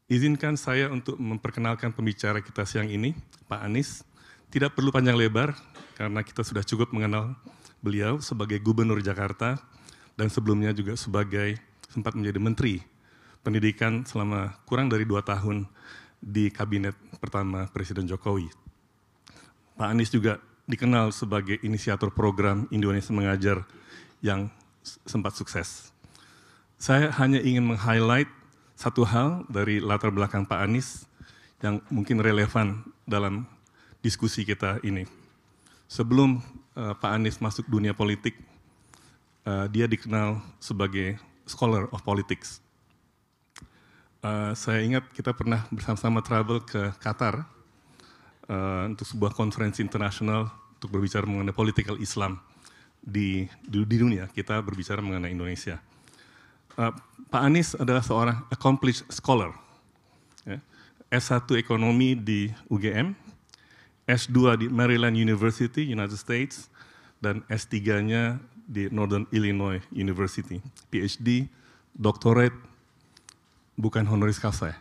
Izinkan saya untuk memperkenalkan pembicara kita siang ini, Pak Anies. Tidak perlu panjang lebar, karena kita sudah cukup mengenal beliau sebagai Gubernur Jakarta, dan sebelumnya juga sebagai sempat menjadi Menteri Pendidikan selama kurang dari 2 tahun di Kabinet pertama Presiden Jokowi. Pak Anies juga dikenal sebagai inisiator program Indonesia Mengajar yang sempat sukses. Saya hanya ingin meng-highlight satu hal dari latar belakang Pak Anies yang mungkin relevan dalam diskusi kita ini. Sebelum Pak Anies masuk dunia politik, dia dikenal sebagai scholar of politics. Saya ingat kita pernah bersama-sama travel ke Qatar untuk sebuah konferensi internasional untuk berbicara mengenai political Islam di dunia. Kita berbicara mengenai Indonesia. Pak Anies adalah seorang accomplished scholar. Ya. S1 Ekonomi di UGM, S2 di Maryland University, United States, dan S3-nya di Northern Illinois University. PhD, doctorate, bukan honoris causa.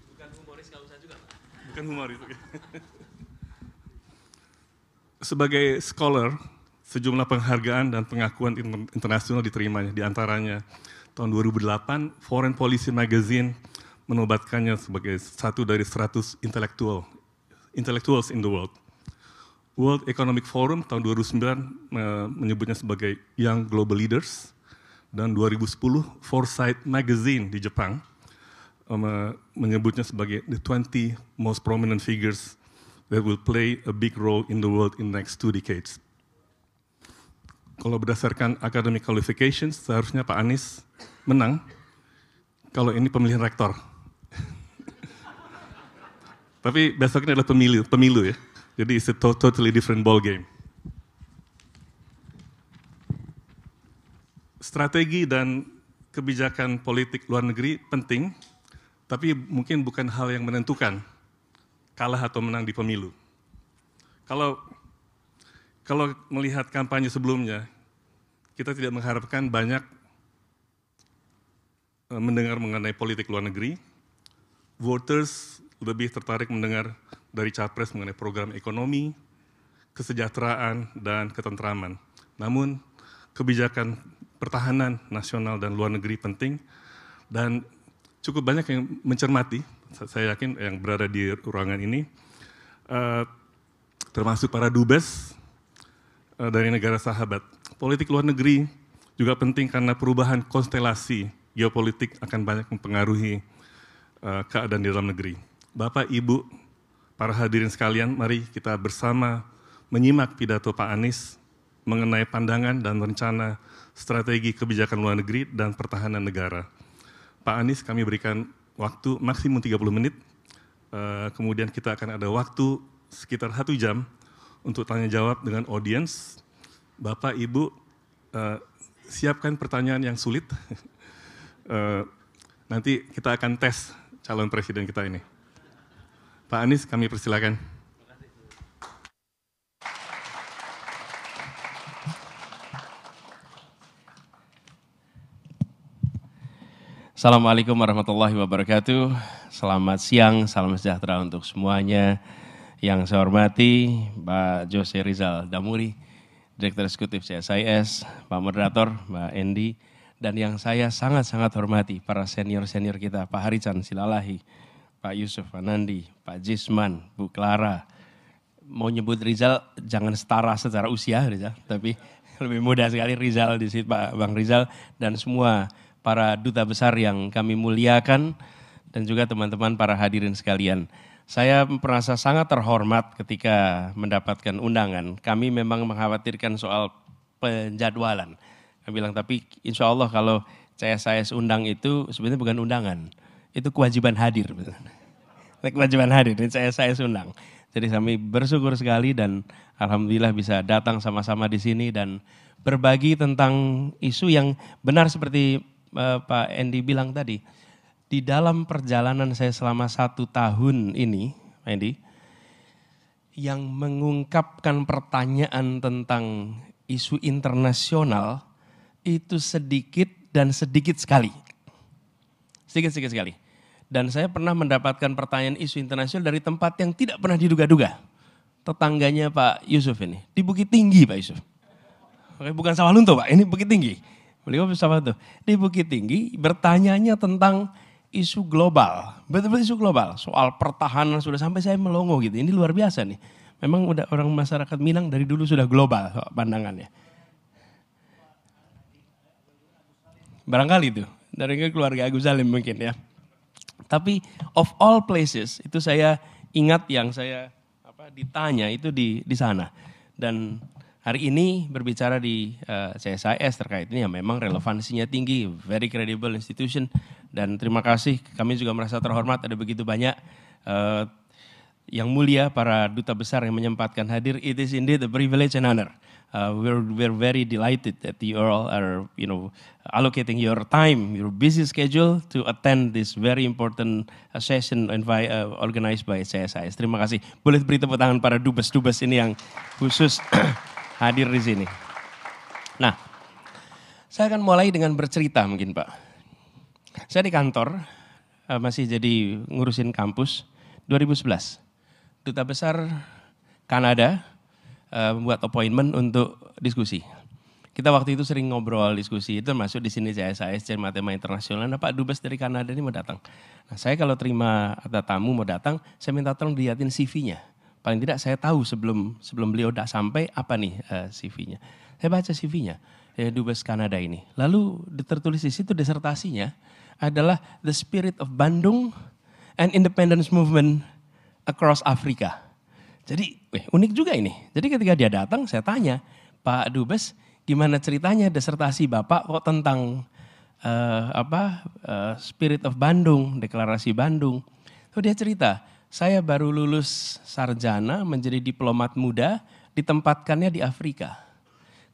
Bukan humoris causa juga, Pak? Bukan humoris. Sebagai scholar, sejumlah penghargaan dan pengakuan internasional diterimanya. Di antaranya tahun 2008, Foreign Policy Magazine menobatkannya sebagai satu dari 100 intellectuals in the world. World Economic Forum tahun 2009 menyebutnya sebagai Young Global Leaders, dan 2010 Foresight Magazine di Jepang menyebutnya sebagai the 20 most prominent figures that will play a big role in the world in the next 2 decades. Kalau berdasarkan academic qualifications, seharusnya Pak Anies menang kalau ini pemilihan rektor. Tapi besoknya adalah pemilu ya. Jadi it's a totally different ball game. Strategi dan kebijakan politik luar negeri penting, tapi mungkin bukan hal yang menentukan kalah atau menang di pemilu. Kalau melihat kampanye sebelumnya, kita tidak mengharapkan banyak mendengar mengenai politik luar negeri. Voters lebih tertarik mendengar dari capres mengenai program ekonomi, kesejahteraan, dan ketentraman. Namun, kebijakan pertahanan nasional dan luar negeri penting, dan cukup banyak yang mencermati, saya yakin yang berada di ruangan ini, termasuk para dubes dari negara sahabat. Politik luar negeri juga penting karena perubahan konstelasi geopolitik akan banyak mempengaruhi keadaan di dalam negeri. Bapak, Ibu, para hadirin sekalian, mari kita bersama menyimak pidato Pak Anies mengenai pandangan dan rencana strategi kebijakan luar negeri dan pertahanan negara. Pak Anies, kami berikan waktu maksimum 30 menit, kemudian kita akan ada waktu sekitar 1 jam untuk tanya jawab dengan audiens. Bapak, Ibu, siapkan pertanyaan yang sulit. Nanti kita akan tes calon presiden kita ini. Pak Anies, kami persilakan. Assalamualaikum warahmatullahi wabarakatuh. Selamat siang, salam sejahtera untuk semuanya. Yang saya hormati Pak Jose Rizal Damuri, Direktur Eksekutif CSIS, Pak Moderator, Mbak Endi, dan yang saya sangat-sangat hormati para senior-senior kita, Pak Harican Silalahi, Pak Yusuf Anandi, Pak Jisman, Bu Clara. Mau nyebut Rizal, jangan setara secara usia Rizal, tapi lebih mudah sekali Rizal di situ, Pak Bang Rizal, dan semua para duta besar yang kami muliakan, dan juga teman-teman para hadirin sekalian. Saya merasa sangat terhormat ketika mendapatkan undangan. Kami memang mengkhawatirkan soal penjadwalan. Kami bilang, tapi insya Allah kalau CSIS undang itu sebenarnya bukan undangan. Itu kewajiban hadir. Kewajiban hadir, CSIS undang. Jadi kami bersyukur sekali dan alhamdulillah bisa datang sama-sama di sini dan berbagi tentang isu yang benar seperti Pak Endi bilang tadi. Di dalam perjalanan saya selama 1 tahun ini, Pak Endi, yang mengungkapkan pertanyaan tentang isu internasional itu sedikit dan sedikit sekali. sedikit sekali. Dan saya pernah mendapatkan pertanyaan isu internasional dari tempat yang tidak pernah diduga-duga. Tetangganya Pak Yusuf ini, di Bukit Tinggi Pak Yusuf. Oke, bukan Sawalunto Pak, ini Bukit Tinggi. Beliau Sawalunto. Di Bukit Tinggi bertanyanya tentang isu global, betul-betul isu global. Soal pertahanan sudah sampai saya melongo gitu, ini luar biasa nih. Memang udah orang masyarakat Minang dari dulu sudah global pandangannya. Barangkali itu, dari keluarga Agus Salim mungkin ya. Tapi of all places, itu saya ingat yang saya ditanya itu di sana. Dan hari ini berbicara di CSIS terkait ini ya memang relevansinya tinggi, very credible institution. Dan terima kasih, kami juga merasa terhormat ada begitu banyak yang mulia para duta besar yang menyempatkan hadir. It is indeed a privilege and honor. We're very delighted that you all are, allocating your time, your busy schedule to attend this very important session organized by CSIS. Terima kasih. Boleh beri tepuk tangan para dubes-dubes ini yang khusus hadir di sini. Nah, saya akan mulai dengan bercerita mungkin Pak. Saya di kantor masih jadi ngurusin kampus 2011. Duta besar Kanada membuat appointment untuk diskusi. Kita waktu itu sering ngobrol diskusi, itu masuk di sini CSIS, Cermat Tema Internasional. Nah Pak Dubes dari Kanada ini mau datang. Nah saya kalau terima ada tamu mau datang, saya minta tolong dilihatin CV-nya. Paling tidak saya tahu sebelum beliau udah sampai apa nih CV-nya. Saya baca CV-nya, Dubes Kanada ini. Lalu tertulis di situ disertasinya adalah The Spirit of Bandung and Independence Movement Across Africa. Jadi unik juga ini. Jadi ketika dia datang saya tanya, Pak Dubes gimana ceritanya disertasi Bapak kok tentang Spirit of Bandung, Deklarasi Bandung. So dia cerita, saya baru lulus sarjana menjadi diplomat muda, ditempatkannya di Afrika.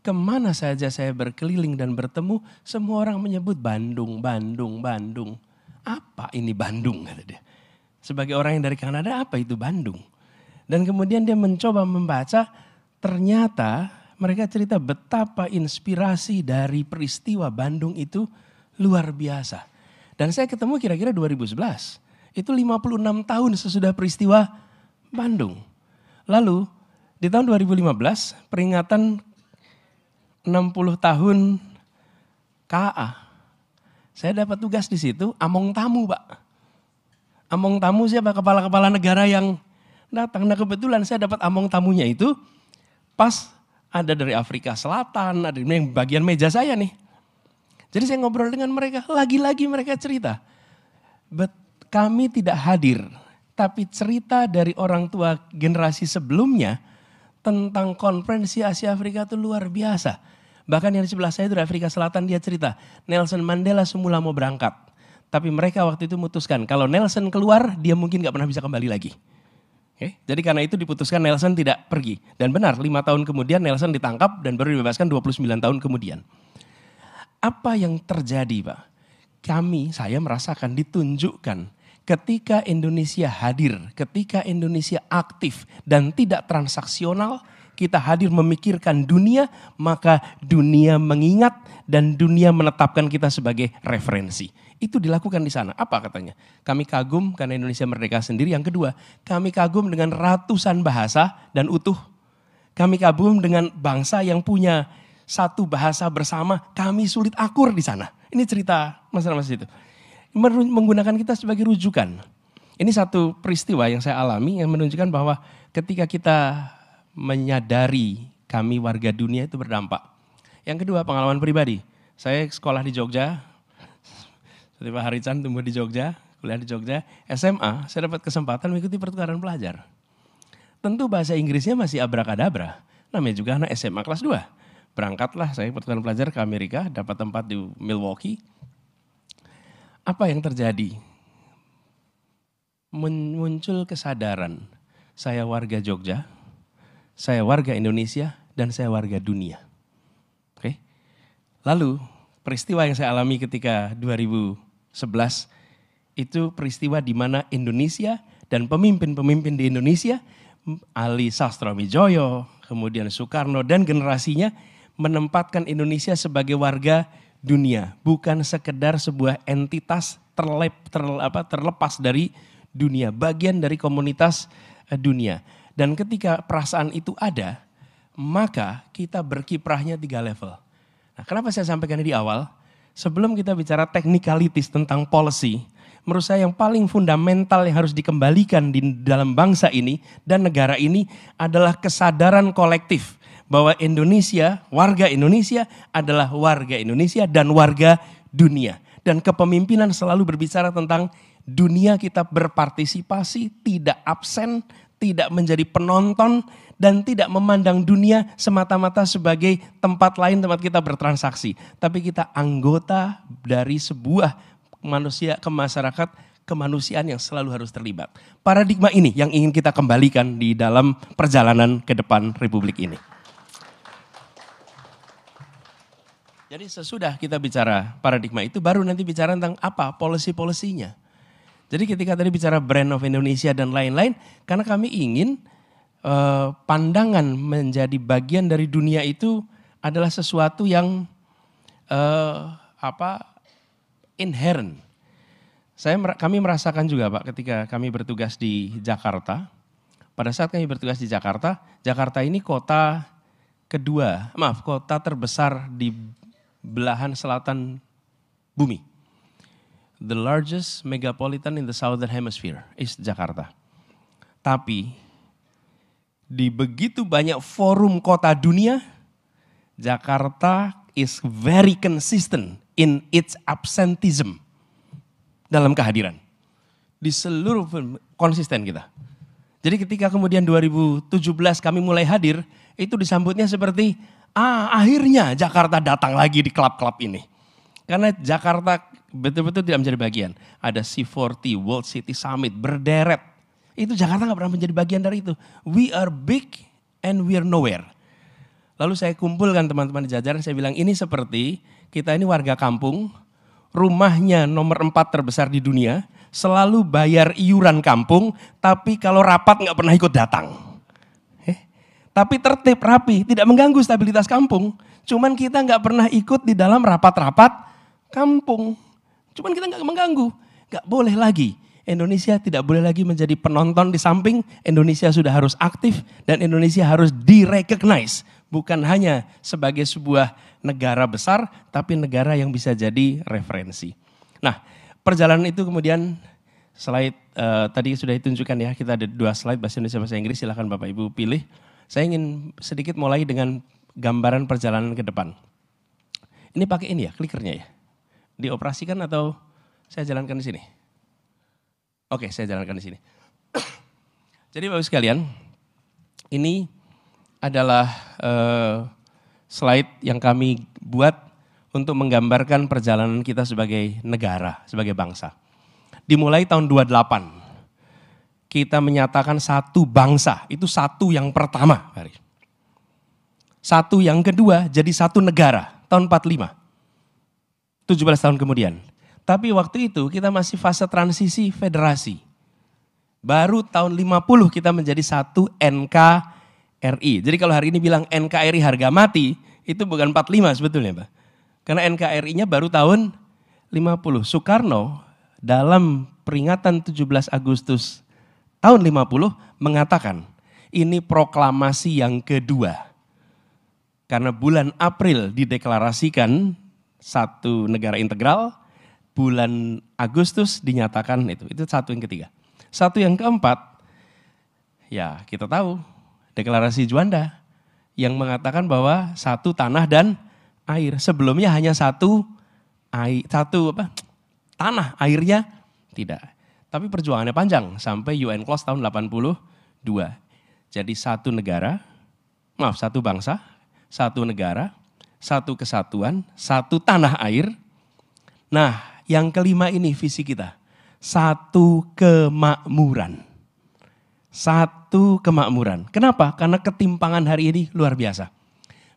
Kemana saja saya berkeliling dan bertemu, semua orang menyebut Bandung, Bandung, Bandung. Apa ini Bandung kata dia. Sebagai orang yang dari Kanada apa itu Bandung? Dan kemudian dia mencoba membaca, ternyata mereka cerita betapa inspirasi dari peristiwa Bandung itu luar biasa. Dan saya ketemu kira-kira 2011, itu 56 tahun sesudah peristiwa Bandung. Lalu di tahun 2015 peringatan 60 tahun KA. Saya dapat tugas di situ, among tamu Pak. Among tamu siapa? Kepala-kepala negara yang datang. Nah kebetulan saya dapat among tamunya itu pas ada dari Afrika Selatan, ada yang bagian meja saya nih. Jadi saya ngobrol dengan mereka, lagi-lagi mereka cerita. Kami tidak hadir, tapi cerita dari orang tua generasi sebelumnya tentang konferensi Asia Afrika itu luar biasa. Bahkan yang di sebelah saya itu dari Afrika Selatan dia cerita, Nelson Mandela semula mau berangkat. Tapi mereka waktu itu memutuskan kalau Nelson keluar dia mungkin gak pernah bisa kembali lagi. Okay. Jadi karena itu diputuskan Nelson tidak pergi. Dan benar 5 tahun kemudian Nelson ditangkap dan baru dibebaskan 29 tahun kemudian. Apa yang terjadi Pak? Saya merasakan ditunjukkan ketika Indonesia hadir, ketika Indonesia aktif dan tidak transaksional, kita hadir memikirkan dunia, maka dunia mengingat dan dunia menetapkan kita sebagai referensi. Itu dilakukan di sana. Apa katanya? Kami kagum karena Indonesia merdeka sendiri. Yang kedua, kami kagum dengan ratusan bahasa dan utuh. Kami kagum dengan bangsa yang punya satu bahasa bersama. Kami sulit akur di sana. Ini cerita mas-mas itu. Menggunakan kita sebagai rujukan. Ini satu peristiwa yang saya alami yang menunjukkan bahwa ketika kita menyadari kami warga dunia itu berdampak. Yang kedua, pengalaman pribadi. Saya sekolah di Jogja. Seperti Pak Harican tumbuh di Jogja, kuliah di Jogja. SMA, saya dapat kesempatan mengikuti pertukaran pelajar. Tentu bahasa Inggrisnya masih abrakadabra. Namanya juga anak SMA kelas 2. Berangkatlah saya pertukaran pelajar ke Amerika, dapat tempat di Milwaukee. Apa yang terjadi? Muncul kesadaran, saya warga Jogja, saya warga Indonesia, dan saya warga dunia. Oke. Lalu peristiwa yang saya alami ketika 2011 itu peristiwa di mana Indonesia dan pemimpin-pemimpin di Indonesia, Ali Sastroamidjojo, kemudian Soekarno dan generasinya menempatkan Indonesia sebagai warga dunia. Bukan sekedar sebuah entitas terlepas dari dunia, bagian dari komunitas dunia. Dan ketika perasaan itu ada, maka kita berkiprahnya 3 level. Nah, kenapa saya sampaikan di awal? Sebelum kita bicara technicalities tentang policy, menurut saya yang paling fundamental yang harus dikembalikan di dalam bangsa ini dan negara ini adalah kesadaran kolektif bahwa Indonesia, warga Indonesia adalah warga Indonesia dan warga dunia. Dan kepemimpinan selalu berbicara tentang dunia kita berpartisipasi, tidak absen, tidak menjadi penonton, dan tidak memandang dunia semata-mata sebagai tempat lain tempat kita bertransaksi. Tapi kita anggota dari sebuah masyarakat kemanusiaan yang selalu harus terlibat. Paradigma ini yang ingin kita kembalikan di dalam perjalanan ke depan Republik ini. Jadi sesudah kita bicara paradigma itu baru nanti bicara tentang apa policy-policynya. Jadi ketika tadi bicara brand of Indonesia dan lain-lain, karena kami ingin pandangan menjadi bagian dari dunia itu adalah sesuatu yang inherent. Kami merasakan juga Pak ketika kami bertugas di Jakarta. Pada saat kami bertugas di Jakarta, Jakarta ini kota terbesar di belahan selatan bumi. The largest megapolitan in the southern hemisphere is Jakarta. Tapi di begitu banyak forum kota dunia, Jakarta is very consistent in its absenteeism dalam kehadiran. Di seluruh konsisten kita. Jadi ketika kemudian 2017 kami mulai hadir, itu disambutnya seperti, akhirnya Jakarta datang lagi di klub-klub ini. Karena Jakarta betul-betul tidak menjadi bagian. Ada C40, World City Summit, berderet. Itu Jakarta gak pernah menjadi bagian dari itu. We are big and we are nowhere. Lalu saya kumpulkan teman-teman di jajaran, saya bilang ini seperti kita ini warga kampung, rumahnya nomor 4 terbesar di dunia, selalu bayar iuran kampung, tapi kalau rapat gak pernah ikut datang. Tapi tertib, rapi, tidak mengganggu stabilitas kampung. Cuman kita gak pernah ikut di dalam rapat-rapat kampung. Cuman kita gak mengganggu. Gak boleh lagi. Indonesia tidak boleh lagi menjadi penonton di samping. Indonesia sudah harus aktif dan Indonesia harus di-recognize. Bukan hanya sebagai sebuah negara besar, tapi negara yang bisa jadi referensi. Nah, perjalanan itu kemudian slide tadi sudah ditunjukkan ya. Kita ada 2 slide bahasa Indonesia bahasa Inggris, silakan Bapak Ibu pilih. Saya ingin sedikit mulai dengan gambaran perjalanan ke depan. Ini pakai ini ya, klikernya ya. Dioperasikan atau saya jalankan di sini? Oke, saya jalankan di sini. Jadi Bapak sekalian, ini adalah slide yang kami buat untuk menggambarkan perjalanan kita sebagai negara, sebagai bangsa. Dimulai tahun 28. Kita menyatakan satu bangsa, itu satu yang pertama. Satu yang kedua jadi satu negara, tahun 45. 17 tahun kemudian. Tapi waktu itu kita masih fase transisi federasi. Baru tahun 50 kita menjadi satu NKRI. Jadi kalau hari ini bilang NKRI harga mati, itu bukan 45 sebetulnya Pak. Karena NKRI-nya baru tahun 50. Soekarno dalam peringatan 17 Agustus tahun 50 mengatakan ini proklamasi yang kedua. Karena bulan April dideklarasikan satu negara integral, bulan Agustus dinyatakan itu satu yang ketiga. Satu yang keempat, ya kita tahu deklarasi Juanda yang mengatakan bahwa satu tanah dan air. Sebelumnya hanya tanah, airnya tidak. Tapi perjuangannya panjang sampai UN Close tahun 82. Jadi satu bangsa, satu negara, satu kesatuan, satu tanah air. Nah, yang kelima ini visi kita, satu kemakmuran. Satu kemakmuran. Kenapa? Karena ketimpangan hari ini luar biasa.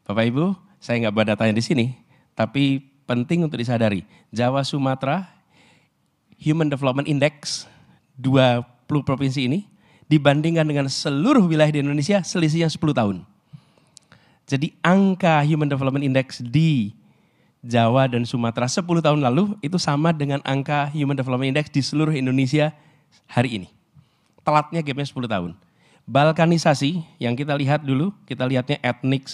Bapak Ibu, saya nggak bawa datanya di sini, tapi penting untuk disadari. Jawa, Sumatera, Human Development Index 20 provinsi ini dibandingkan dengan seluruh wilayah di Indonesia selisihnya 10 tahun. Jadi angka Human Development Index di Jawa dan Sumatera 10 tahun lalu itu sama dengan angka Human Development Index di seluruh Indonesia hari ini. Telatnya gapnya 10 tahun. Balkanisasi yang kita lihat dulu, kita lihatnya etnik,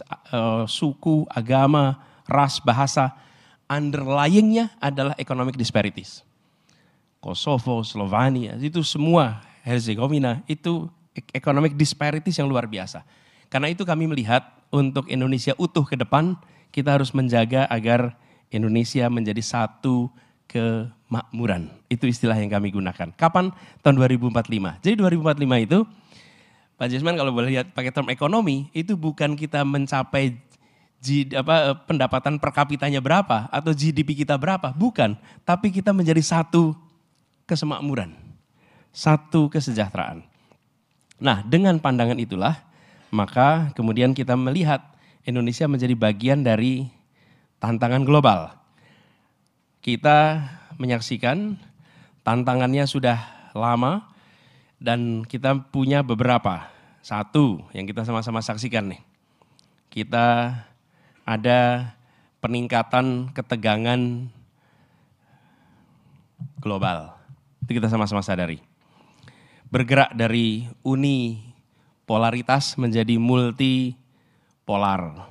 suku, agama, ras, bahasa. Underlyingnya adalah economic disparities. Kosovo, Slovenia, itu semua, Herzegovina, itu economic disparities yang luar biasa. Karena itu kami melihat untuk Indonesia utuh ke depan, kita harus menjaga agar Indonesia menjadi satu kemakmuran. Itu istilah yang kami gunakan. Kapan? Tahun 2045. Jadi 2045 itu, Pak Jesman kalau boleh lihat pakai term ekonomi, itu bukan kita mencapai pendapatan per kapitanya berapa atau GDP kita berapa, bukan. Tapi kita menjadi satu kesemakmuran, satu kesejahteraan. Nah, dengan pandangan itulah, maka kemudian kita melihat Indonesia menjadi bagian dari tantangan global. Kita menyaksikan tantangannya sudah lama dan kita punya beberapa. Satu yang kita sama-sama saksikan nih. Kita ada peningkatan ketegangan global. Itu kita sama-sama sadari. Bergerak dari uni polaritas menjadi multi polar.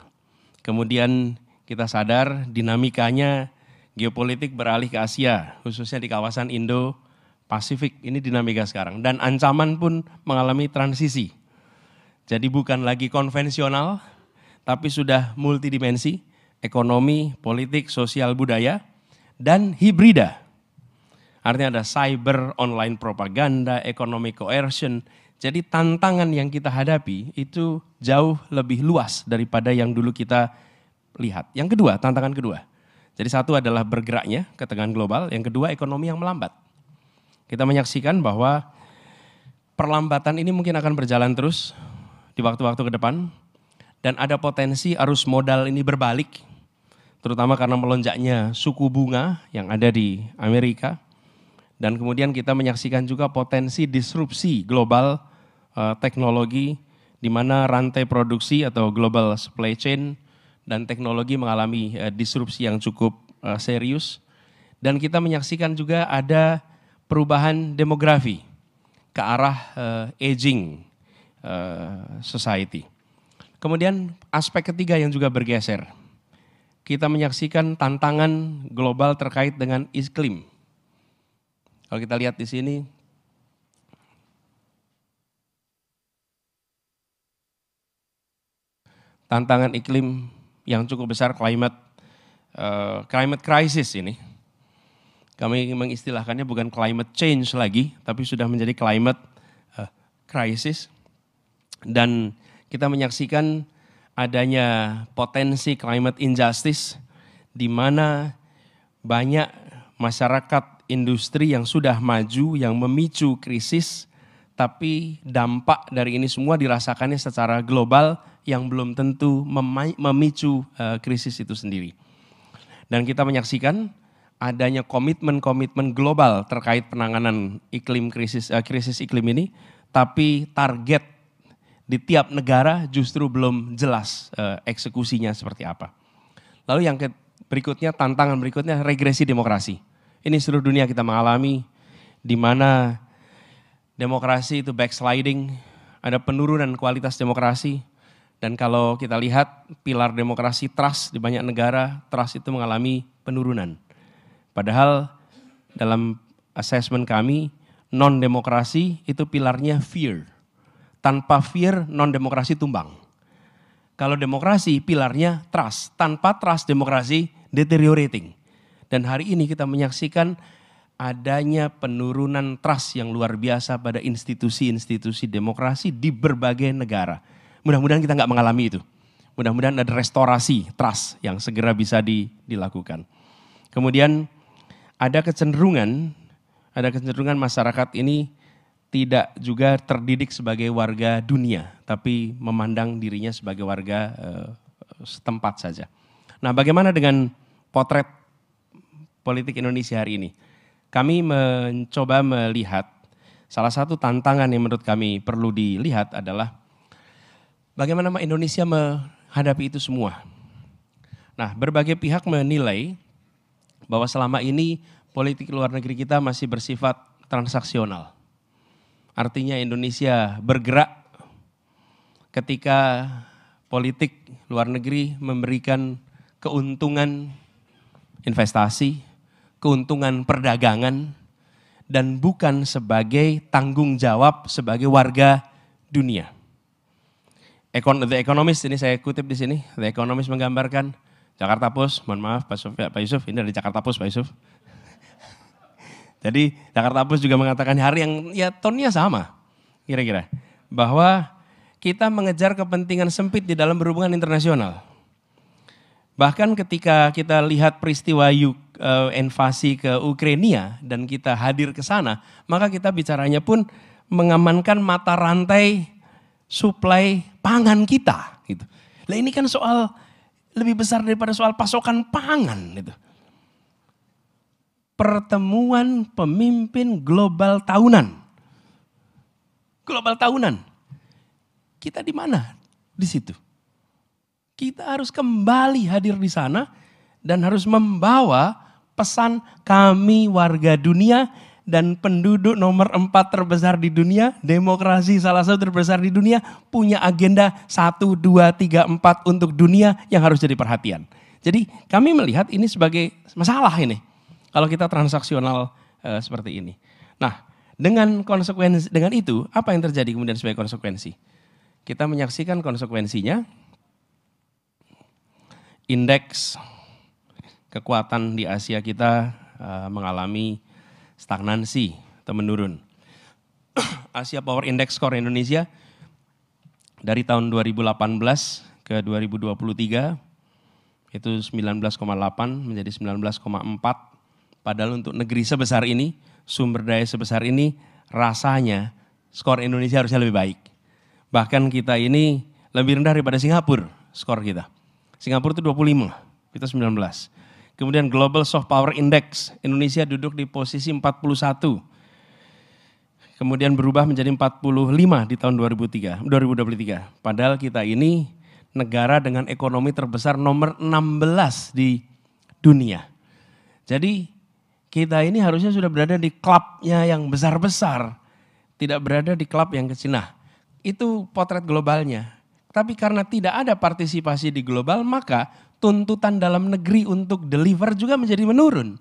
Kemudian kita sadar dinamikanya geopolitik beralih ke Asia, khususnya di kawasan Indo-Pasifik. Ini dinamika sekarang. Dan ancaman pun mengalami transisi. Jadi bukan lagi konvensional, tapi sudah multidimensi, ekonomi, politik, sosial, budaya, dan hibrida. Artinya ada cyber, online propaganda, economic coercion. Jadi tantangan yang kita hadapi itu jauh lebih luas daripada yang dulu kita lihat. Yang kedua, tantangan kedua. Jadi satu adalah bergeraknya ketegangan global, yang kedua ekonomi yang melambat. Kita menyaksikan bahwa perlambatan ini mungkin akan berjalan terus di waktu-waktu ke depan. Dan ada potensi arus modal ini berbalik, terutama karena melonjaknya suku bunga yang ada di Amerika. Dan kemudian kita menyaksikan juga potensi disrupsi global teknologi di mana rantai produksi atau global supply chain dan teknologi mengalami disrupsi yang cukup serius. Dan kita menyaksikan juga ada perubahan demografi ke arah aging society. Kemudian aspek ketiga yang juga bergeser. Kita menyaksikan tantangan global terkait dengan iklim. Kalau kita lihat di sini, tantangan iklim yang cukup besar, climate crisis ini. Kami mengistilahkannya bukan climate change lagi, tapi sudah menjadi climate crisis. Dan kita menyaksikan adanya potensi climate injustice, di mana banyak masyarakat industri yang sudah maju, yang memicu krisis, tapi dampak dari ini semua dirasakannya secara global yang belum tentu memicu krisis itu sendiri. Dan kita menyaksikan adanya komitmen-komitmen global terkait penanganan iklim krisis iklim ini, tapi target di tiap negara justru belum jelas eksekusinya seperti apa. Lalu yang berikutnya, tantangan berikutnya regresi demokrasi. Ini seluruh dunia kita mengalami, di mana demokrasi itu backsliding, ada penurunan kualitas demokrasi. Dan kalau kita lihat pilar demokrasi trust di banyak negara, trust itu mengalami penurunan. Padahal dalam assessment kami, non-demokrasi itu pilarnya fear. Tanpa fear, non-demokrasi tumbang. Kalau demokrasi, pilarnya trust. Tanpa trust, demokrasi deteriorating. Dan hari ini kita menyaksikan adanya penurunan trust yang luar biasa pada institusi-institusi demokrasi di berbagai negara. Mudah-mudahan kita nggak mengalami itu. Mudah-mudahan ada restorasi trust yang segera bisa dilakukan. Kemudian ada kecenderungan masyarakat ini tidak juga terdidik sebagai warga dunia, tapi memandang dirinya sebagai warga setempat saja. Nah, bagaimana dengan potret politik Indonesia hari ini? Kami mencoba melihat salah satu tantangan yang menurut kami perlu dilihat adalah bagaimana Indonesia menghadapi itu semua. Nah, berbagai pihak menilai bahwa selama ini politik luar negeri kita masih bersifat transaksional. Artinya Indonesia bergerak ketika politik luar negeri memberikan keuntungan investasi, keuntungan perdagangan, dan bukan sebagai tanggung jawab sebagai warga dunia. The Economist, ini saya kutip di sini, The Economist menggambarkan Jakarta Post, mohon maaf Pak Yusuf, ini dari Jakarta Post Pak Yusuf. Jadi Jakarta Post juga mengatakan hari yang ya tone-nya sama kira-kira. Bahwa kita mengejar kepentingan sempit di dalam berhubungan internasional. Bahkan ketika kita lihat peristiwa invasi ke Ukraina dan kita hadir ke sana, maka kita bicaranya pun mengamankan mata rantai suplai pangan kita. Gitu. Nah ini kan soal lebih besar daripada soal pasokan pangan. Gitu. Pertemuan pemimpin global tahunan. Global tahunan. Kita di mana? Di situ. Kita harus kembali hadir di sana dan harus membawa pesan kami warga dunia dan penduduk nomor 4 terbesar di dunia, demokrasi salah satu terbesar di dunia, punya agenda 1, 2, 3, 4 untuk dunia yang harus jadi perhatian. Jadi kami melihat ini sebagai masalah ini. Kalau kita transaksional seperti ini. Nah, dengan konsekuensi dengan itu, apa yang terjadi kemudian sebagai konsekuensi? Kita menyaksikan konsekuensinya, indeks kekuatan di Asia kita mengalami stagnansi atau menurun. Asia Power Index Score Indonesia dari tahun 2018 ke 2023 itu 19,8 menjadi 19,4. Padahal untuk negeri sebesar ini, sumber daya sebesar ini, rasanya skor Indonesia harusnya lebih baik. Bahkan kita ini lebih rendah daripada Singapura, skor kita. Singapura itu 25, kita 19. Kemudian Global Soft Power Index, Indonesia duduk di posisi 41. Kemudian berubah menjadi 45 di tahun 2023. Padahal kita ini negara dengan ekonomi terbesar nomor 16 di dunia. Jadi kita ini harusnya sudah berada di klubnya yang besar-besar. Tidak berada di klub yang kecil. Nah, itu potret globalnya. Tapi karena tidak ada partisipasi di global, maka tuntutan dalam negeri untuk deliver juga menjadi menurun.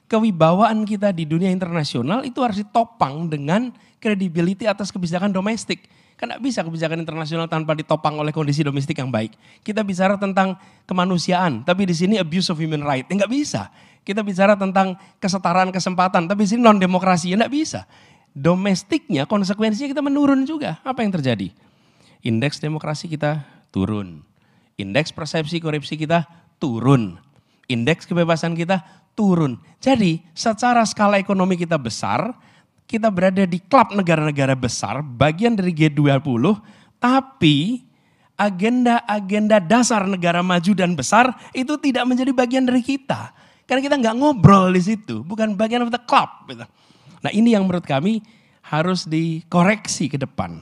Kewibawaan kita di dunia internasional itu harus ditopang dengan credibility atas kebijakan domestik. Kan tidak bisa kebijakan internasional tanpa ditopang oleh kondisi domestik yang baik. Kita bicara tentang kemanusiaan, tapi di sini abuse of human right. Enggak bisa. Kita bicara tentang kesetaraan kesempatan, tapi di sini non-demokrasi. Ya enggak bisa. Domestiknya, konsekuensinya kita menurun juga. Apa yang terjadi? Indeks demokrasi kita turun. Indeks persepsi korupsi kita turun. Indeks kebebasan kita turun. Jadi secara skala ekonomi kita besar, kita berada di klub negara-negara besar, bagian dari G20, tapi agenda-agenda dasar negara maju dan besar itu tidak menjadi bagian dari kita. Karena kita nggak ngobrol di situ, bukan bagian of the club. Nah ini yang menurut kami harus dikoreksi ke depan.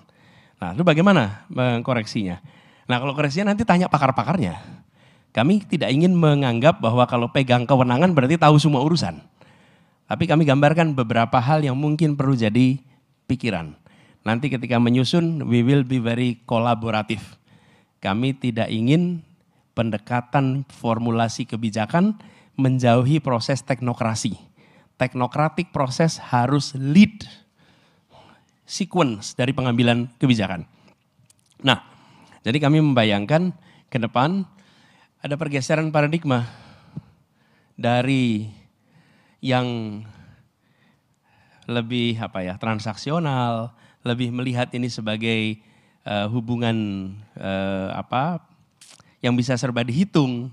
Nah itu bagaimana mengkoreksinya? Nah kalau koreksinya nanti tanya pakar-pakarnya. Kami tidak ingin menganggap bahwa kalau pegang kewenangan berarti tahu semua urusan. Tapi kami gambarkan beberapa hal yang mungkin perlu jadi pikiran. Nanti ketika menyusun, we will be very kolaboratif. Kami tidak ingin pendekatan formulasi kebijakan menjauhi proses teknokrasi. Teknokratik proses harus lead sequence dari pengambilan kebijakan. Nah, jadi kami membayangkan ke depan ada pergeseran paradigma dari yang lebih transaksional, lebih melihat ini sebagai hubungan yang bisa serba dihitung.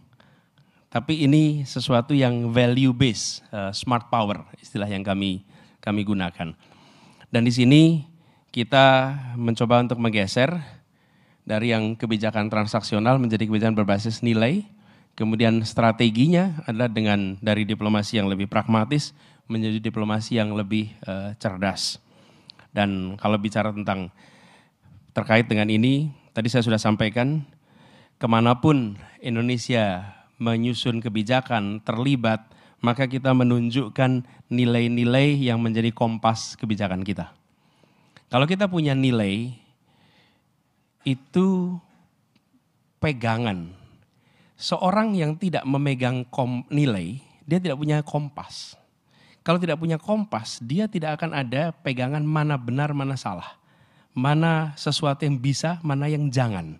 Tapi ini sesuatu yang value based, smart power istilah yang kami gunakan. Dan di sini kita mencoba untuk menggeser dari yang kebijakan transaksional menjadi kebijakan berbasis nilai. Kemudian strateginya adalah dari diplomasi yang lebih pragmatis menjadi diplomasi yang lebih cerdas. Dan kalau bicara terkait dengan ini, tadi saya sudah sampaikan, kemanapun Indonesia menyusun kebijakan, terlibat, maka kita menunjukkan nilai-nilai yang menjadi kompas kebijakan kita. Kalau kita punya nilai, itu pegangan. Seorang yang tidak memegang nilai, dia tidak punya kompas. Kalau tidak punya kompas, dia tidak akan ada pegangan mana benar, mana salah. Mana sesuatu yang bisa, mana yang jangan.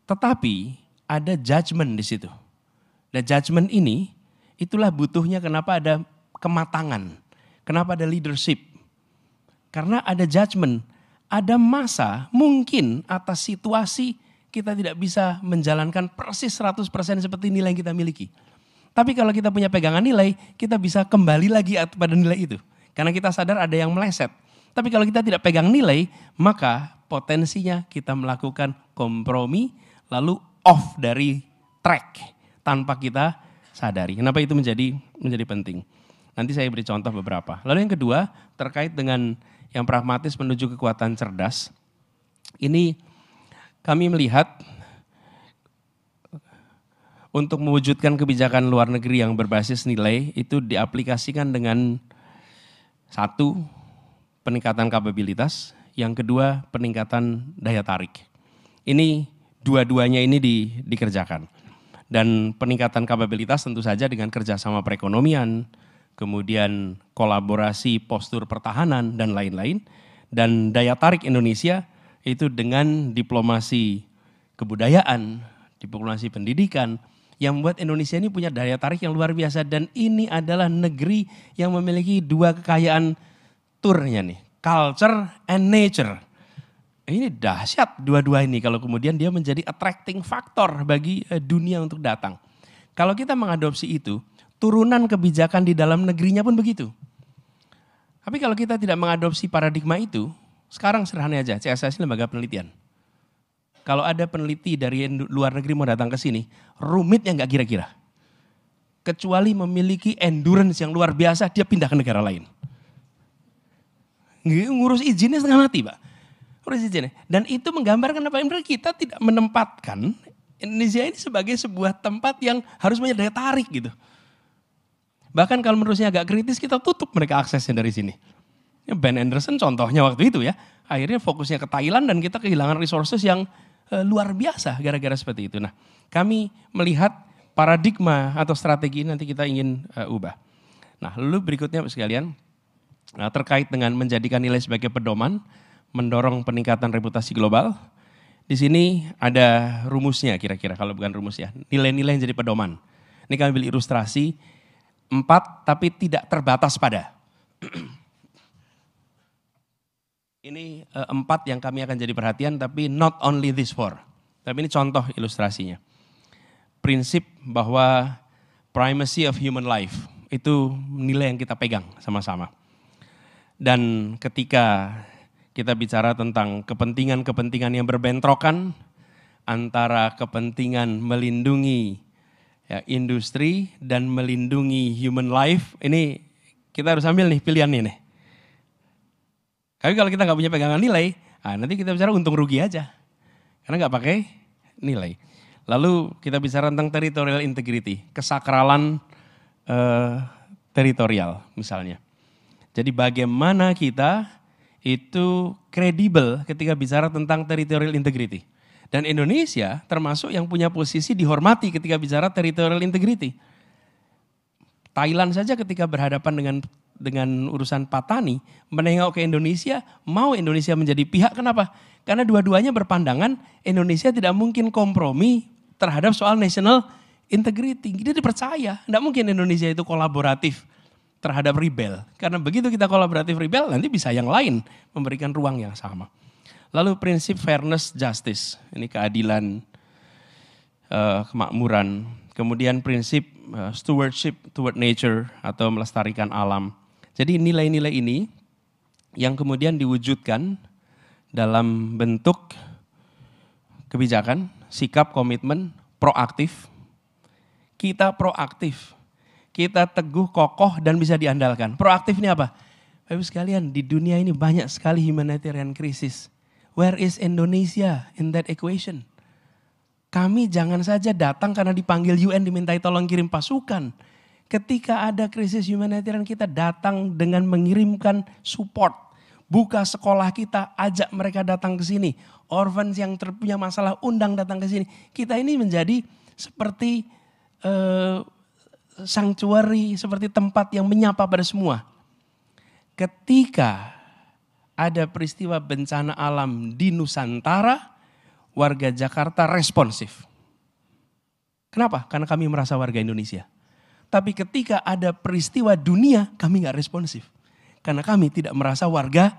Tetapi ada judgment di situ. Dan judgment ini, itulah butuhnya kenapa ada kematangan. Kenapa ada leadership. Karena ada judgment. Ada masa mungkin atas situasi kita tidak bisa menjalankan persis 100% seperti nilai yang kita miliki. Tapi kalau kita punya pegangan nilai, kita bisa kembali lagi pada nilai itu. Karena kita sadar ada yang meleset. Tapi kalau kita tidak pegang nilai, maka potensinya kita melakukan kompromi, lalu off dari track tanpa kita sadari. Kenapa itu menjadi penting? Nanti saya beri contoh beberapa. Lalu yang kedua, terkait dengan yang pragmatis menuju kekuatan cerdas. Ini kami melihat untuk mewujudkan kebijakan luar negeri yang berbasis nilai itu diaplikasikan dengan satu, peningkatan kapabilitas, yang kedua peningkatan daya tarik. Ini dua-duanya ini dikerjakan. Dan peningkatan kapabilitas tentu saja dengan kerjasama perekonomian, kemudian kolaborasi postur pertahanan dan lain-lain. Dan daya tarik Indonesia itu dengan diplomasi kebudayaan, diplomasi pendidikan, yang membuat Indonesia ini punya daya tarik yang luar biasa. Dan ini adalah negeri yang memiliki dua kekayaan turnya nih, culture and nature. Ini dahsyat dua-dua ini kalau kemudian dia menjadi attracting factor bagi dunia untuk datang. Kalau kita mengadopsi itu, turunan kebijakan di dalam negerinya pun begitu. Tapi kalau kita tidak mengadopsi paradigma itu, sekarang sederhana aja, CSIS lembaga penelitian. Kalau ada peneliti dari luar negeri mau datang ke sini, rumitnya nggak kira-kira. Kecuali memiliki endurance yang luar biasa, dia pindah ke negara lain. Ngurus izinnya setengah mati, Pak. Ngurus izinnya. Dan itu menggambarkan apa? Kita tidak menempatkan Indonesia ini sebagai sebuah tempat yang harus punya daya tarik gitu. Bahkan kalau menurutnya agak kritis, kita tutup mereka aksesnya dari sini. Ben Anderson contohnya waktu itu ya. Akhirnya fokusnya ke Thailand dan kita kehilangan resources yang luar biasa gara-gara seperti itu. Nah, kami melihat paradigma atau strategi nanti kita ingin ubah. Nah, lalu berikutnya sekalian, terkait dengan menjadikan nilai sebagai pedoman, mendorong peningkatan reputasi global. Di sini ada rumusnya kira-kira, kalau bukan rumus ya. Nilai-nilai yang jadi pedoman. Ini kami ambil ilustrasi 4 tapi tidak terbatas pada. Ini 4 yang kami akan jadi perhatian tapi not only this 4. Tapi ini contoh ilustrasinya. Prinsip bahwa primacy of human life itu nilai yang kita pegang sama-sama. Dan ketika kita bicara tentang kepentingan-kepentingan yang berbentrokan antara kepentingan melindungi ya, industri dan melindungi human life, ini kita harus ambil nih pilihannya nih. Tapi kalau kita nggak punya pegangan nilai, nanti kita bicara untung rugi aja, karena nggak pakai nilai. Lalu kita bicara tentang territorial integrity, kesakralan teritorial misalnya. Jadi bagaimana kita itu kredibel ketika bicara tentang territorial integrity. Dan Indonesia termasuk yang punya posisi dihormati ketika bicara territorial integrity. Thailand saja ketika berhadapan dengan urusan Patani, menengok ke Indonesia, mau Indonesia menjadi pihak, kenapa? Karena dua-duanya berpandangan Indonesia tidak mungkin kompromi terhadap soal national integrity. Dia dipercaya, tidak mungkin Indonesia itu kolaboratif terhadap rebel. Karena begitu kita kolaboratif rebel, nanti bisa yang lain memberikan ruang yang sama. Lalu prinsip fairness justice, ini keadilan, kemakmuran. Kemudian prinsip stewardship toward nature atau melestarikan alam. Jadi nilai-nilai ini yang kemudian diwujudkan dalam bentuk kebijakan, sikap, komitmen, proaktif. Kita proaktif. Kita teguh, kokoh, dan bisa diandalkan. Proaktif ini apa? Bapak-Ibu sekalian, di dunia ini banyak sekali humanitarian krisis. Where is Indonesia in that equation? Kami jangan saja datang karena dipanggil UN dimintai tolong kirim pasukan. Ketika ada krisis humanitarian kita datang dengan mengirimkan support. Buka sekolah kita, ajak mereka datang ke sini. Orphans yang punya masalah undang datang ke sini. Kita ini menjadi seperti sanctuary, seperti tempat yang menyapa pada semua. Ketika ada peristiwa bencana alam di Nusantara, warga Jakarta responsif. Kenapa? Karena kami merasa warga Indonesia. Tapi ketika ada peristiwa dunia, kami gak responsif. Karena kami tidak merasa warga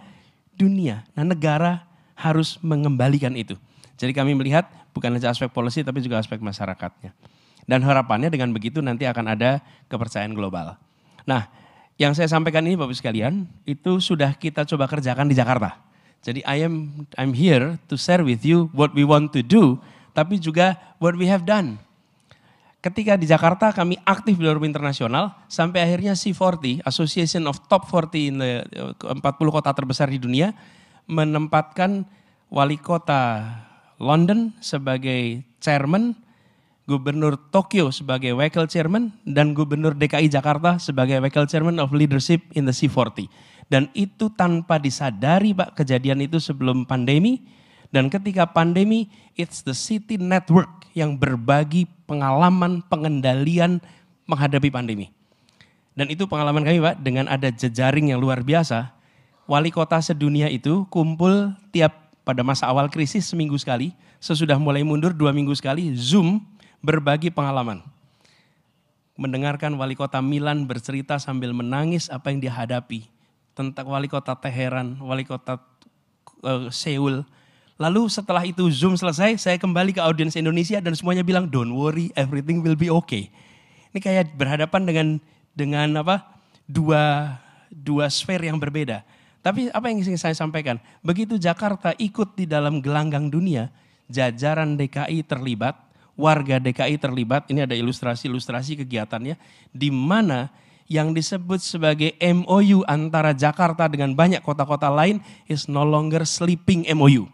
dunia. Nah, negara harus mengembalikan itu. Jadi kami melihat bukan saja aspek policy tapi juga aspek masyarakatnya. Dan harapannya dengan begitu nanti akan ada kepercayaan global. Nah, yang saya sampaikan ini Bapak sekalian, itu sudah kita coba kerjakan di Jakarta. Jadi I'm here to share with you what we want to do, tapi juga what we have done. Ketika di Jakarta kami aktif di forum internasional, sampai akhirnya C40, Association of Top 40 in the 40 kota terbesar di dunia, menempatkan wali kota London sebagai chairman, Gubernur Tokyo sebagai wakil chairman, dan Gubernur DKI Jakarta sebagai wakil chairman of leadership in the C40. Dan itu tanpa disadari Pak, kejadian itu sebelum pandemi. Dan ketika pandemi, it's the city network yang berbagi pengalaman pengendalian menghadapi pandemi. Dan itu pengalaman kami Pak, dengan ada jejaring yang luar biasa. Wali kota sedunia itu kumpul tiap pada masa awal krisis seminggu sekali. Sesudah mulai mundur 2 minggu sekali, Zoom berbagi pengalaman. Mendengarkan wali kota Milan bercerita sambil menangis apa yang dia hadapi. Tentang wali kota Teheran, wali kota Seoul. Lalu setelah itu Zoom selesai, saya kembali ke audiens Indonesia dan semuanya bilang, don't worry, everything will be okay. Ini kayak berhadapan dengan dua sfer yang berbeda. Tapi apa yang ingin saya sampaikan, begitu Jakarta ikut di dalam gelanggang dunia, jajaran DKI terlibat, warga DKI terlibat, ini ada ilustrasi kegiatannya, di mana yang disebut sebagai MOU antara Jakarta dengan banyak kota-kota lain is no longer sleeping MOU.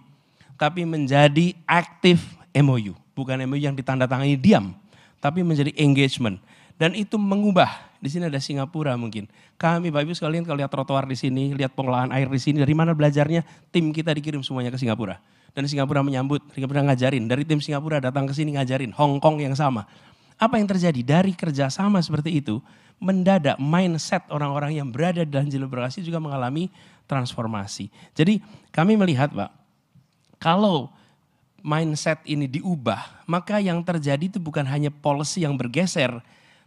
Tapi menjadi active MOU. Bukan MOU yang ditandatangani diam, tapi menjadi engagement. Dan itu mengubah, di sini ada Singapura mungkin. Kami Bapak Ibu sekalian kalau lihat trotoar di sini, lihat pengolahan air di sini, dari mana belajarnya? Tim kita dikirim semuanya ke Singapura. Dan Singapura menyambut, Singapura ngajarin. Dari tim Singapura datang ke sini ngajarin, Hong Kong yang sama. Apa yang terjadi? Dari kerjasama seperti itu, mendadak mindset orang-orang yang berada di dalam jalur berkasi juga mengalami transformasi. Jadi kami melihat Pak, kalau mindset ini diubah, maka yang terjadi itu bukan hanya policy yang bergeser,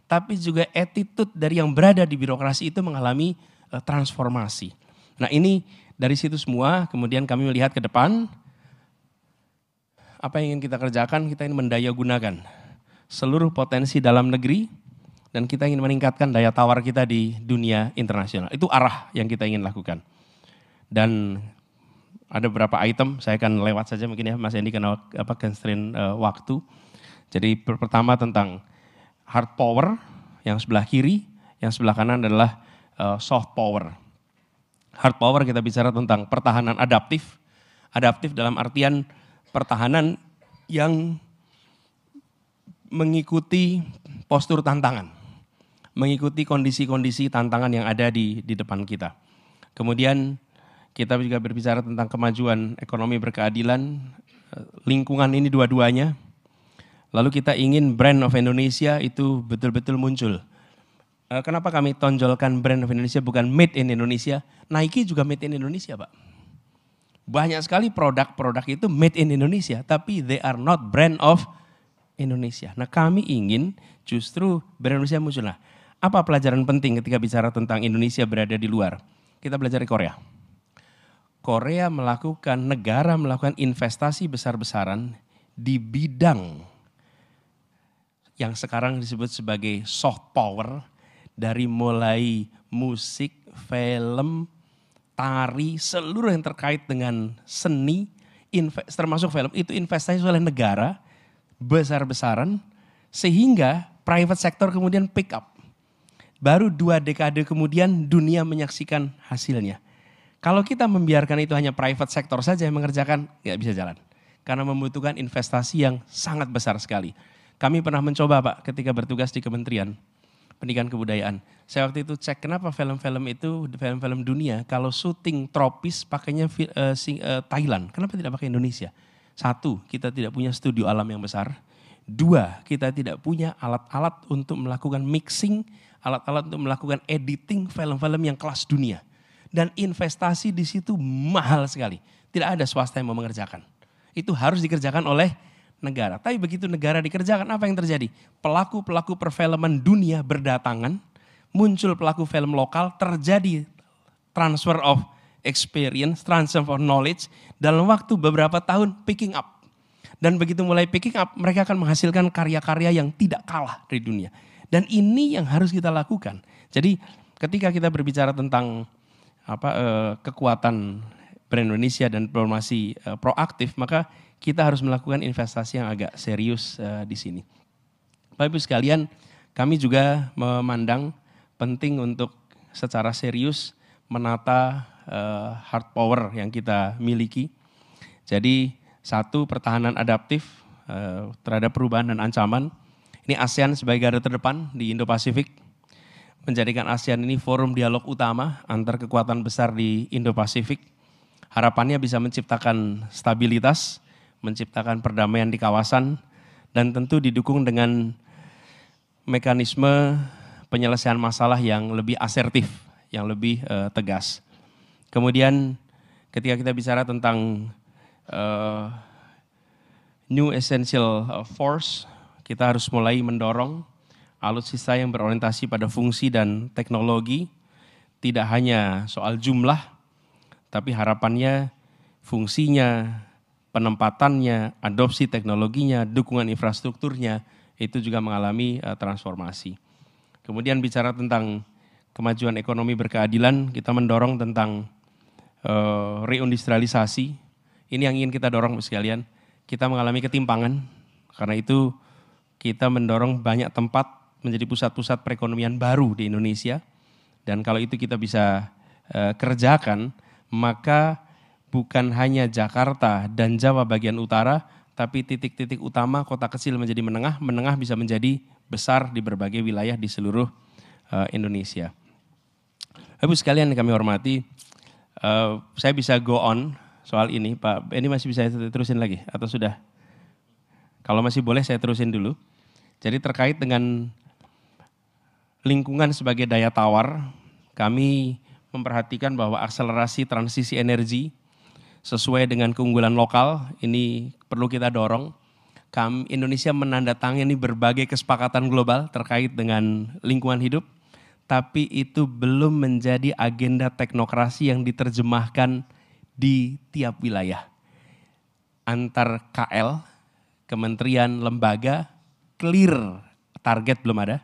tapi juga attitude dari yang berada di birokrasi itu mengalami transformasi. Nah ini dari situ semua, kemudian kami melihat ke depan, apa yang ingin kita kerjakan, kita ingin mendaya gunakan seluruh potensi dalam negeri, dan kita ingin meningkatkan daya tawar kita di dunia internasional. Itu arah yang kita ingin lakukan. Dan ada beberapa item, saya akan lewat saja mungkin ya Mas Endi karena constraint waktu. Jadi pertama tentang hard power yang sebelah kiri, yang sebelah kanan adalah soft power. Hard power kita bicara tentang pertahanan adaptif. Adaptif dalam artian pertahanan yang mengikuti postur tantangan. Mengikuti kondisi-kondisi tantangan yang ada di depan kita. Kemudian kita juga berbicara tentang kemajuan ekonomi berkeadilan, lingkungan ini dua-duanya. Lalu kita ingin brand of Indonesia itu betul-betul muncul. Kenapa kami tonjolkan brand of Indonesia bukan made in Indonesia? Nike juga made in Indonesia Pak. Banyak sekali produk-produk itu made in Indonesia, tapi they are not brand of Indonesia. Nah kami ingin justru brand Indonesia muncul. Nah, apa pelajaran penting ketika bicara tentang Indonesia berada di luar? Kita belajar di Korea. Negara melakukan investasi besar-besaran di bidang yang sekarang disebut sebagai soft power, dari mulai musik, film, tari, seluruh yang terkait dengan seni, termasuk film, itu investasi oleh negara besar-besaran, sehingga private sector kemudian pick up. Baru 2 dekade kemudian dunia menyaksikan hasilnya. Kalau kita membiarkan itu hanya private sector saja yang mengerjakan, nggak bisa jalan. karena membutuhkan investasi yang sangat besar sekali. Kami pernah mencoba Pak ketika bertugas di Kementerian Pendidikan Kebudayaan. Saya waktu itu cek kenapa film-film itu, film-film dunia, kalau syuting tropis pakainya Thailand, kenapa tidak pakai Indonesia? Satu, kita tidak punya studio alam yang besar. Dua, kita tidak punya alat-alat untuk melakukan mixing, alat-alat untuk melakukan editing film-film yang kelas dunia. Dan investasi di situ mahal sekali. Tidak ada swasta yang mau mengerjakan. Itu harus dikerjakan oleh negara. Tapi begitu negara dikerjakan, apa yang terjadi? Pelaku-pelaku perfilman dunia berdatangan, muncul pelaku film lokal, terjadi transfer of experience, transfer of knowledge, dalam waktu beberapa tahun picking up. Dan begitu mulai picking up, mereka akan menghasilkan karya-karya yang tidak kalah dari dunia. Dan ini yang harus kita lakukan. Jadi ketika kita berbicara tentang kekuatan brand Indonesia dan diplomasi proaktif, maka kita harus melakukan investasi yang agak serius di sini. Bapak Ibu sekalian, kami juga memandang penting untuk secara serius menata hard power yang kita miliki. Jadi satu, pertahanan adaptif terhadap perubahan dan ancaman. Ini ASEAN sebagai garda terdepan di Indo-Pasifik, menjadikan ASEAN ini forum dialog utama antar kekuatan besar di Indo-Pasifik. Harapannya bisa menciptakan stabilitas, menciptakan perdamaian di kawasan, dan tentu didukung dengan mekanisme penyelesaian masalah yang lebih asertif, yang lebih tegas. Kemudian ketika kita bicara tentang new essential force, kita harus mulai mendorong alutsista yang berorientasi pada fungsi dan teknologi, tidak hanya soal jumlah, tapi harapannya fungsinya, penempatannya, adopsi teknologinya, dukungan infrastrukturnya, itu juga mengalami transformasi. Kemudian bicara tentang kemajuan ekonomi berkeadilan, kita mendorong tentang reindustrialisasi. Ini yang ingin kita dorong sekalian. Kita mengalami ketimpangan, karena itu kita mendorong banyak tempat menjadi pusat-pusat perekonomian baru di Indonesia. Dan kalau itu kita bisa kerjakan, maka bukan hanya Jakarta dan Jawa bagian utara, tapi titik-titik utama kota kecil menjadi menengah, menengah bisa menjadi besar di berbagai wilayah di seluruh Indonesia. Ibu sekalian yang kami hormati, saya bisa go on soal ini, Pak. Ini masih bisa terusin lagi atau sudah? Kalau masih boleh saya terusin dulu. Jadi terkait dengan lingkungan sebagai daya tawar, kami memperhatikan bahwa akselerasi transisi energi sesuai dengan keunggulan lokal ini perlu kita dorong. Indonesia menandatangani berbagai kesepakatan global terkait dengan lingkungan hidup, tapi itu belum menjadi agenda teknokrasi yang diterjemahkan di tiap wilayah. Antar KL, kementerian, lembaga, clear target belum ada.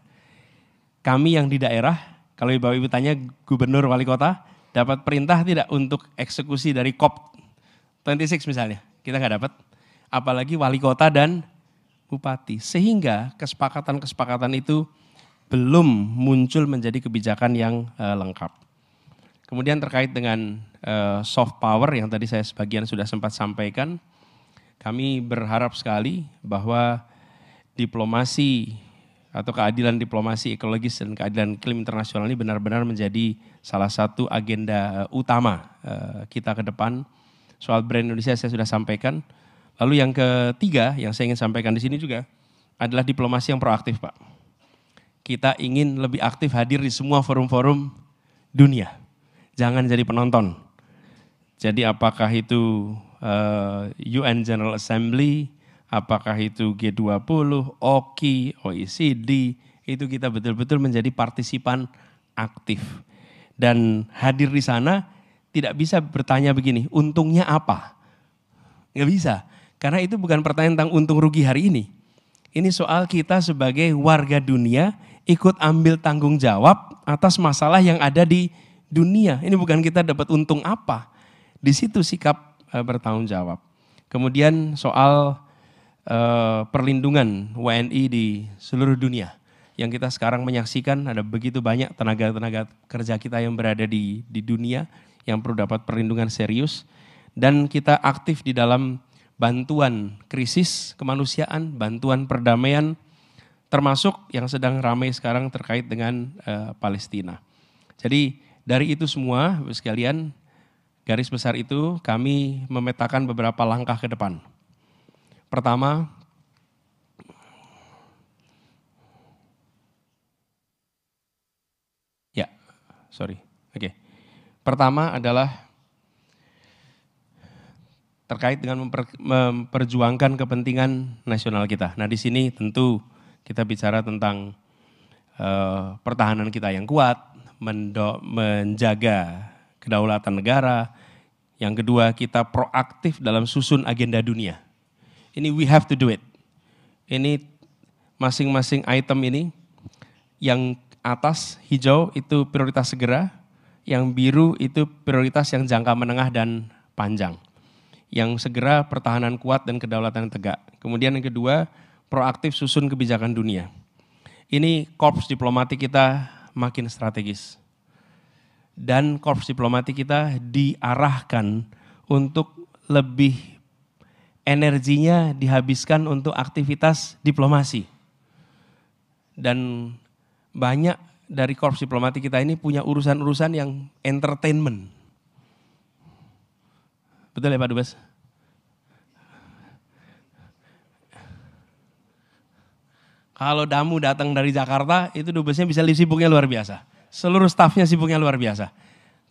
Kami yang di daerah, kalau Bapak Ibu tanya gubernur wali kota, dapat perintah tidak untuk eksekusi dari COP26 misalnya, kita nggak dapat. Apalagi wali kota dan bupati. Sehingga kesepakatan-kesepakatan itu belum muncul menjadi kebijakan yang lengkap. Kemudian terkait dengan soft power yang tadi saya sebagian sudah sempat sampaikan, kami berharap sekali bahwa diplomasi atau keadilan diplomasi ekologis dan keadilan iklim internasional ini benar-benar menjadi salah satu agenda utama kita ke depan. Soal brand Indonesia saya sudah sampaikan. Lalu yang ketiga yang saya ingin sampaikan di sini juga adalah diplomasi yang proaktif, Pak. Kita ingin lebih aktif hadir di semua forum-forum dunia. Jangan jadi penonton. Jadi apakah itu UN General Assembly, apakah itu G20, OKI, OECD, itu kita betul-betul menjadi partisipan aktif. Dan hadir di sana tidak bisa bertanya begini, untungnya apa? Nggak bisa, karena itu bukan pertanyaan tentang untung rugi hari ini. Ini soal kita sebagai warga dunia ikut ambil tanggung jawab atas masalah yang ada di dunia. Ini bukan kita dapat untung apa. Di situ sikap bertanggung jawab. Kemudian soal perlindungan WNI di seluruh dunia. Yang kita sekarang menyaksikan ada begitu banyak tenaga-tenaga kerja kita yang berada di dunia yang perlu dapat perlindungan serius. Dan kita aktif di dalam bantuan krisis kemanusiaan, bantuan perdamaian, termasuk yang sedang ramai sekarang terkait dengan Palestina. Jadi dari itu semua, Bapak sekalian, garis besar itu kami memetakan beberapa langkah ke depan. Pertama, Pertama adalah terkait dengan memperjuangkan kepentingan nasional kita. Nah, di sini tentu kita bicara tentang pertahanan kita yang kuat, menjaga kedaulatan negara. Yang kedua, kita proaktif dalam susun agenda dunia. Ini we have to do it. Ini masing-masing item ini, yang atas hijau itu prioritas segera, yang biru itu prioritas yang jangka menengah dan panjang. Yang segera pertahanan kuat dan kedaulatan tegak. Kemudian yang kedua, proaktif susun kebijakan dunia. Ini korps diplomatik kita makin strategis. Dan korps diplomatik kita diarahkan untuk lebih energinya dihabiskan untuk aktivitas diplomasi. Dan banyak dari korps diplomatik kita ini punya urusan-urusan yang entertainment. Betul ya Pak Dubes? Kalau tamu datang dari Jakarta, itu Dubesnya bisa sibuknya luar biasa. Seluruh stafnya sibuknya luar biasa.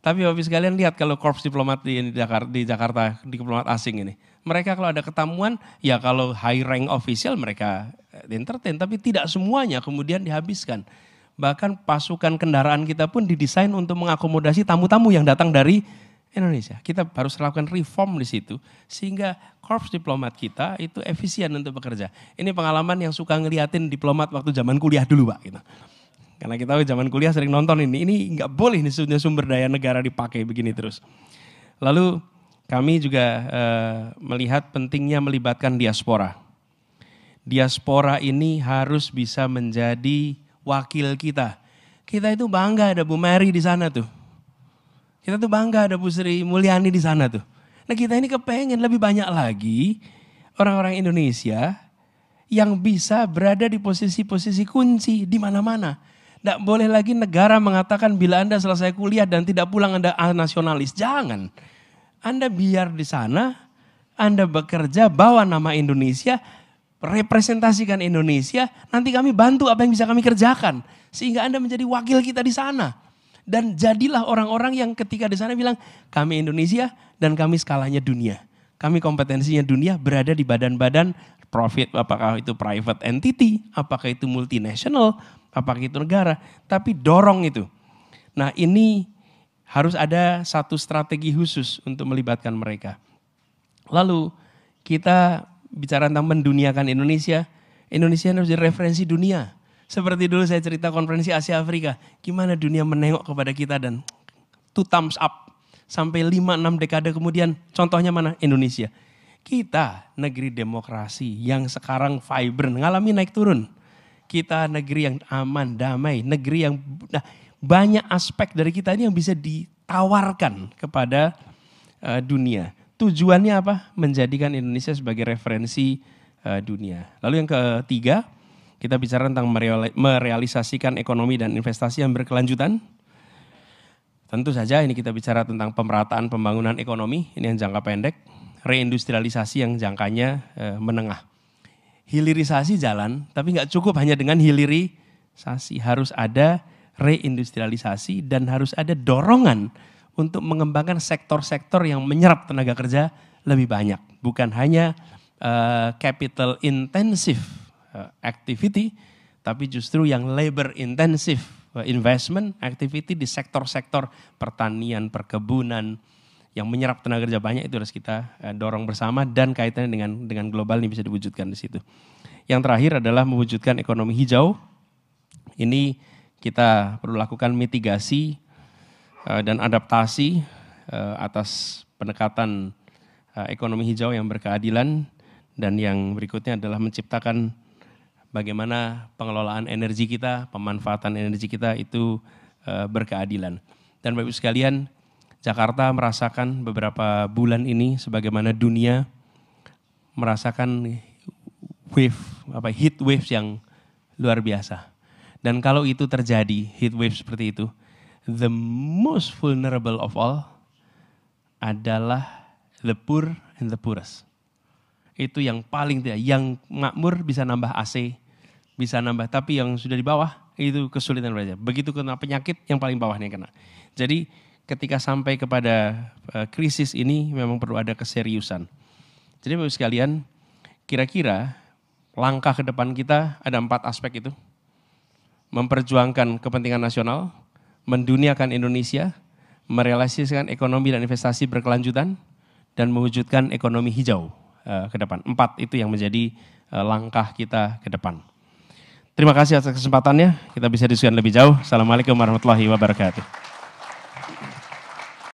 Tapi Bapak sekalian lihat kalau korps diplomat di Jakarta, di diplomat asing ini. Mereka kalau ada ketemuan, ya kalau high rank official mereka entertain. Tapi tidak semuanya kemudian dihabiskan. Bahkan pasukan kendaraan kita pun didesain untuk mengakomodasi tamu-tamu yang datang dari Indonesia. Kita harus lakukan reform di situ. Sehingga korps diplomat kita itu efisien untuk bekerja. Ini pengalaman yang suka ngeliatin diplomat waktu zaman kuliah dulu Pak. Gitu. Karena kita zaman kuliah sering nonton ini nggak boleh nih sumber daya negara dipakai begini terus. Lalu kami juga melihat pentingnya melibatkan diaspora. Diaspora ini harus bisa menjadi wakil kita. Kita itu bangga ada Bu Mary di sana tuh. Kita tuh bangga ada Bu Sri Mulyani di sana tuh. Nah kita ini kepengen lebih banyak lagi orang-orang Indonesia yang bisa berada di posisi-posisi kunci di mana-mana. Tidak boleh lagi negara mengatakan bila Anda selesai kuliah dan tidak pulang Anda nasionalis. Jangan. Anda biar di sana, Anda bekerja, bawa nama Indonesia, representasikan Indonesia, nanti kami bantu apa yang bisa kami kerjakan. Sehingga Anda menjadi wakil kita di sana. Dan jadilah orang-orang yang ketika di sana bilang, kami Indonesia dan kami skalanya dunia. Kami kompetensinya dunia berada di badan-badan profit, apakah itu private entity, apakah itu multinational, apakah itu negara, tapi dorong itu. Nah ini harus ada satu strategi khusus untuk melibatkan mereka. Lalu kita bicara tentang menduniakan Indonesia, Indonesia harus jadi referensi dunia. Seperti dulu saya cerita konferensi Asia Afrika, gimana dunia menengok kepada kita dan two thumbs up. Sampai 5-6 dekade kemudian, contohnya mana? Indonesia. Kita negeri demokrasi yang sekarang vibrant, ngalami naik turun. Kita negeri yang aman, damai, negeri yang banyak aspek dari kita ini yang bisa ditawarkan kepada dunia. Tujuannya apa? Menjadikan Indonesia sebagai referensi dunia. Lalu yang ketiga, kita bicara tentang merealisasikan ekonomi dan investasi yang berkelanjutan. Tentu saja ini kita bicara tentang pemerataan pembangunan ekonomi, ini yang jangka pendek. Reindustrialisasi yang jangkanya menengah. Hilirisasi jalan, tapi nggak cukup hanya dengan hilirisasi. Harus ada reindustrialisasi dan harus ada dorongan untuk mengembangkan sektor-sektor yang menyerap tenaga kerja lebih banyak. Bukan hanya capital intensive activity, tapi justru yang labor intensive investment activity di sektor-sektor pertanian, perkebunan, yang menyerap tenaga kerja banyak itu harus kita dorong bersama dan kaitannya dengan global ini bisa diwujudkan di situ. Yang terakhir adalah mewujudkan ekonomi hijau. Ini kita perlu lakukan mitigasi dan adaptasi atas pendekatan ekonomi hijau yang berkeadilan dan yang berikutnya adalah menciptakan bagaimana pengelolaan energi kita, pemanfaatan energi kita itu berkeadilan. Dan Bapak Ibu sekalian, Jakarta merasakan beberapa bulan ini sebagaimana dunia merasakan heat waves yang luar biasa. Dan kalau itu terjadi, heat wave seperti itu, the most vulnerable of all adalah the poor and the poorest. Itu yang paling tidak, yang makmur bisa nambah AC, bisa nambah, tapi yang sudah di bawah itu kesulitan belajar. Begitu kena penyakit yang paling bawah nih kena. Jadi ketika sampai kepada krisis ini memang perlu ada keseriusan. Jadi Bapak sekalian, kira-kira langkah ke depan kita ada 4 aspek itu. Memperjuangkan kepentingan nasional, menduniakan Indonesia, merealisasikan ekonomi dan investasi berkelanjutan, dan mewujudkan ekonomi hijau ke depan. 4 itu yang menjadi langkah kita ke depan. Terima kasih atas kesempatannya, kita bisa diskusikan lebih jauh. Assalamualaikum warahmatullahi wabarakatuh.